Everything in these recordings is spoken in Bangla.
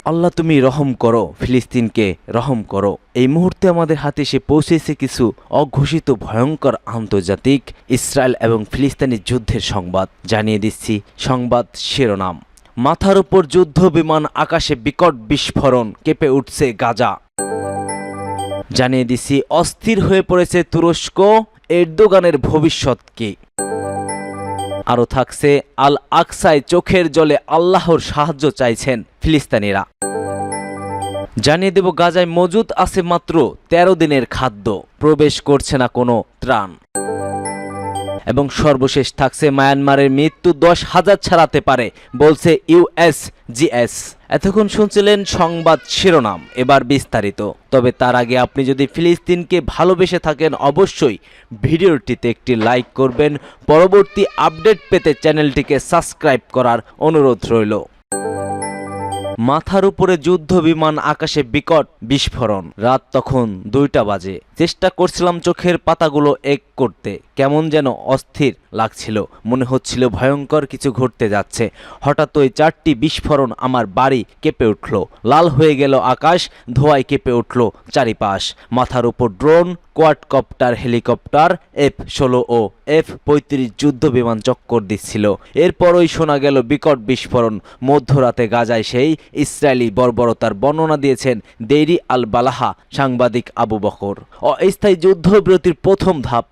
আল্লাহ তুমি রহম করো, ফিলিস্তিনকে রহম করো। এই মুহূর্তে আমাদের হাতে এসে পৌঁছেছে কিছু অঘোষিত ভয়ঙ্কর আন্তর্জাতিক ইসরায়েল এবং ফিলিস্তিনি যুদ্ধের সংবাদ। জানিয়ে দিচ্ছি সংবাদ শিরোনাম। মাথার উপর যুদ্ধ বিমান, আকাশে বিকট বিস্ফোরণ, কেঁপে উঠছে গাজা। জানিয়ে দিচ্ছি অস্থির হয়ে পড়েছে তুরস্ক, এরদোগানের ভবিষ্যৎ কি। আরও থাকছে আল আকসায় চোখের জলে আল্লাহর সাহায্য চাইছেন ফিলিস্তিনিরা। জানিয়ে দেব গাজায় মজুদ আছে মাত্র ১৩ দিনের খাদ্য, প্রবেশ করছে না কোনো ত্রাণ। এবং সর্বশেষ থাকছে মায়ানমারের মৃত্যু ১০,০০০ ছাড়াতে পারে বলছে ইউএসজিএস। এতক্ষণ শুনছিলেন সংবাদ শিরোনাম, এবার বিস্তারিত। তবে তার আগে আপনি যদি ফিলিস্তিনকে ভালোবেসে থাকেন অবশ্যই ভিডিওটিতে একটি লাইক করবেন। পরবর্তী আপডেট পেতে চ্যানেলটিকে সাবস্ক্রাইব করার অনুরোধ রইল। মাথার উপরে যুদ্ধ বিমান, আকাশে বিকট বিস্ফোরণ। রাত তখন ২টা বাজে। চেষ্টা করছিলাম চোখের পাতাগুলো এক করতে, কেমন যেন অস্থির লাগছিল, মনে হচ্ছিল ভয়ঙ্কর কিছু ঘটতে যাচ্ছে। হঠাৎ ওই ৪টি বিস্ফোরণ, আমার বাড়ি কেঁপে উঠল, লাল হয়ে গেল আকাশ, ধোঁয়ায় কেঁপে উঠল চারিপাশ। মাথার উপর ড্রোন, কোয়াডকপ্টার, হেলিকপ্টার, F-16 ও F-35 যুদ্ধ বিমান চক্কর দিচ্ছিল। এরপরই শোনা গেল বিকট বিস্ফোরণ। মধ্যরাতে গাজায় সেই ইসরায়েলি বর্বরতার বর্ণনা দিয়েছেন দেইরি আল বালাহা সাংবাদিক আবু বকর। অস্থায়ী যুদ্ধবিরতির প্রথম ধাপ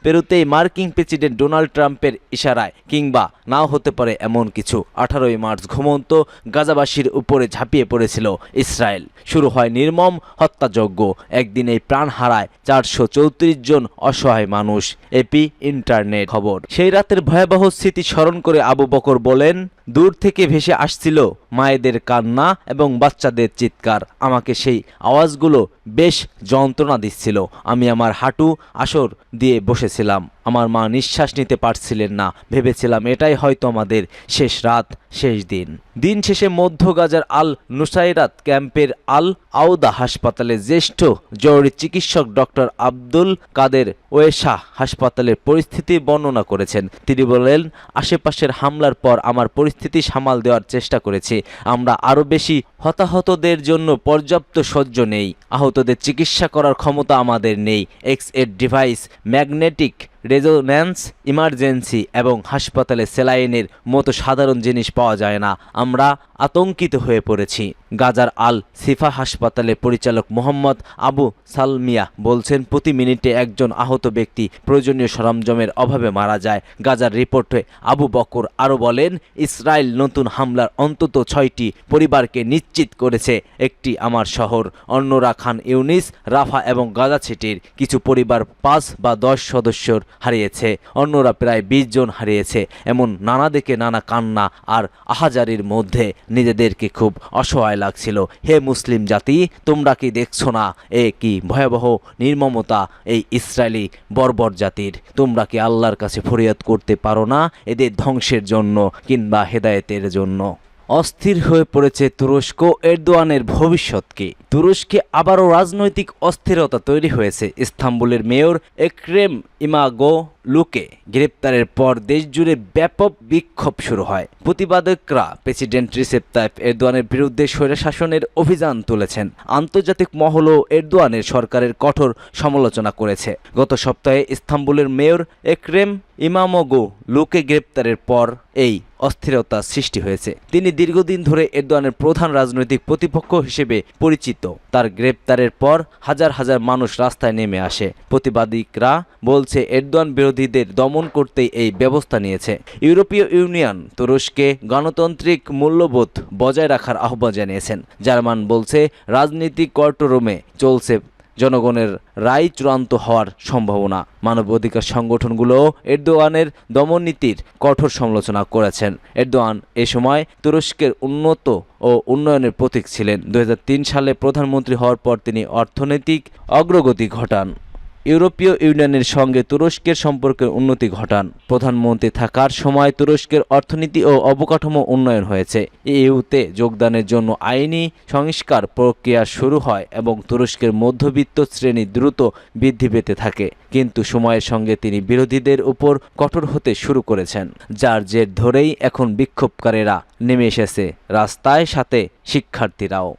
পেরোতেই মার্কিন প্রেসিডেন্ট ডোনাল্ড ট্রাম্পের ইশারায়, কিংবা নাও হতে পারে এমন কিছু, ১৮ই মার্চ ঘুমন্ত গাজাবাসীর উপরে ঝাঁপিয়ে পড়েছিল ইসরায়েল। শুরু হয় নির্মম হত্যাযজ্ঞ। একদিনেই প্রাণ হারায় ৪৩৪ জন অসহায় মানুষ। এপি ইন্টারনেট খবর। সেই রাতের ভয়াবহ স্মৃতি স্মরণ করে আবু বকর বলেন, দূর থেকে ভেসে আসছিল মায়েদের কান্না এবং বাচ্চাদের চিৎকার। আমাকে সেই আওয়াজগুলো বেশ যন্ত্রণা দিচ্ছিল। আমি আমার হাঁটু আসর দিয়ে বসেছিলাম। আমার মা নিঃশ্বাস নিতে পারছিলেন না। ভেবেছিলাম এটাই হয়তো আমাদের শেষ রাত, শেষ দিন। দিন শেষে মধ্য গাজার আল নুসাইরাত ক্যাম্পের আল আউদা হাসপাতালে জ্যেষ্ঠ জরুরি চিকিৎসক ডক্টর আব্দুল কাদের ওয়েশা হাসপাতালের পরিস্থিতি বর্ণনা করেছেন। তিনি বলেন, আশেপাশের হামলার পর আমার পরিস্থিতি সামাল দেওয়ার চেষ্টা করেছি। আমরা আরও বেশি হতাহতদের জন্য পর্যাপ্ত সহ্য নেই। আহতদের চিকিৎসা করার ক্ষমতা আমাদের নেই। X-ray device, magnetic resonance, emergency এবং হাসপাতালে স্যালাইনের মতো সাধারণ জিনিস পাওয়া যায় না। আমরা আতঙ্কিত হয়ে পড়েছি। গাজার আল সিফা হাসপাতালের পরিচালক মোহাম্মদ আবু সালমিয়া বলছেন, প্রতি মিনিটে একজন আহত ব্যক্তি প্রয়োজনীয় সরঞ্জামের অভাবে মারা যায়। গাজার রিপোর্টে আবু বকর আরও বলেন, ইসরায়েল নতুন হামলার অন্তত ৬টি পরিবারকে নিশ্চিত করেছে। একটি আমার শহর, অন্যরা খান ইউনিস, রাফা এবং গাজা সিটির। কিছু পরিবার ৫ বা ১০ সদস্যর হারিয়েছে, অন্যরা প্রায় ২০ জন হারিয়েছে। এমন নানা দিকে নানা কান্না আর আহাজারির মধ্যে নিজেদেরকে খুব অসহায় লাগছিল। হে মুসলিম জাতি, তোমরা কি দেখছো না এ কি ভয়াবহ নির্মমতা এই ইসরায়েলি বর্বর জাতির? তোমরা কি আল্লাহর কাছে ফরিয়াদ করতে পারো না এদের ধ্বংসের জন্য কিংবা হেদায়েতের জন্য? অস্থির হয়ে পড়েছে তুরস্ক, এরদোয়ানের ভবিষ্যৎ কি? তুরস্কে আবারও রাজনৈতিক অস্থিরতা তৈরি হয়েছে। ইস্তাম্বুলের মেয়র এক্রেম ইমামোগ্লুকে গ্রেপ্তারের পর দেশজুড়ে ব্যাপক বিক্ষোভ শুরু হয়। প্রতিবাদকরা প্রেসিডেন্ট রিসেপ তাইপ এরদোয়ানের বিরুদ্ধে স্বৈরশাসনের অভিযান তুলেছেন। আন্তর্জাতিক মহলও এরদোয়ানের সরকারের কঠোর সমালোচনা করেছে। গত সপ্তাহে ইস্তাম্বুলের মেয়র এক্রেম ইমামোগ্লুকে গ্রেপ্তারের পর এই অস্থিরতা সৃষ্টি হয়েছে। তিনি দীর্ঘদিন ধরে এরদোয়ানের প্রধান রাজনৈতিক প্রতিপক্ষ হিসেবে পরিচিত। তার গ্রেপ্তারের পর হাজার হাজার মানুষ রাস্তায় নেমে আসে। প্রতিবাদীরা বলছে এরদোয়ান বিরোধীদের দমন করতেই এই ব্যবস্থা নিয়েছে। ইউরোপীয় ইউনিয়ন তুরস্কে গণতান্ত্রিক মূল্যবোধ বজায় রাখার আহ্বান জানিয়েছেন। জার্মান বলছে রাজনীতিক কোর্টরুমে চলছে জনগণের রায় চূড়ান্ত হওয়ার সম্ভাবনা। মানবাধিকার সংগঠনগুলোও এরদোয়ানের দমননীতির কঠোর সমালোচনা করেছেন। এরদোয়ান এ সময় তুরস্কের উন্নত ও উন্নয়নের প্রতীক ছিলেন। ২০০৩ সালে প্রধানমন্ত্রী হওয়ার পর তিনি অর্থনৈতিক অগ্রগতি ঘটান। ইউরোপীয় ইউনিয়নের সঙ্গে তুরস্কের সম্পর্কের উন্নতি ঘটান। প্রধানমন্ত্রী থাকার সময় তুরস্কের অর্থনীতি ও অবকাঠামো উন্নয়ন হয়েছে। ইইউতে যোগদানের জন্য আইনি সংস্কার প্রক্রিয়া শুরু হয় এবং তুরস্কের মধ্যবিত্ত শ্রেণী দ্রুত বৃদ্ধি পেতে থাকে। কিন্তু সময়ের সঙ্গে তিনি বিরোধীদের উপর কঠোর হতে শুরু করেছেন, যার জের ধরেই এখন বিক্ষোভকারীরা নেমে এসেছে রাস্তায়, সাথে শিক্ষার্থীরাও।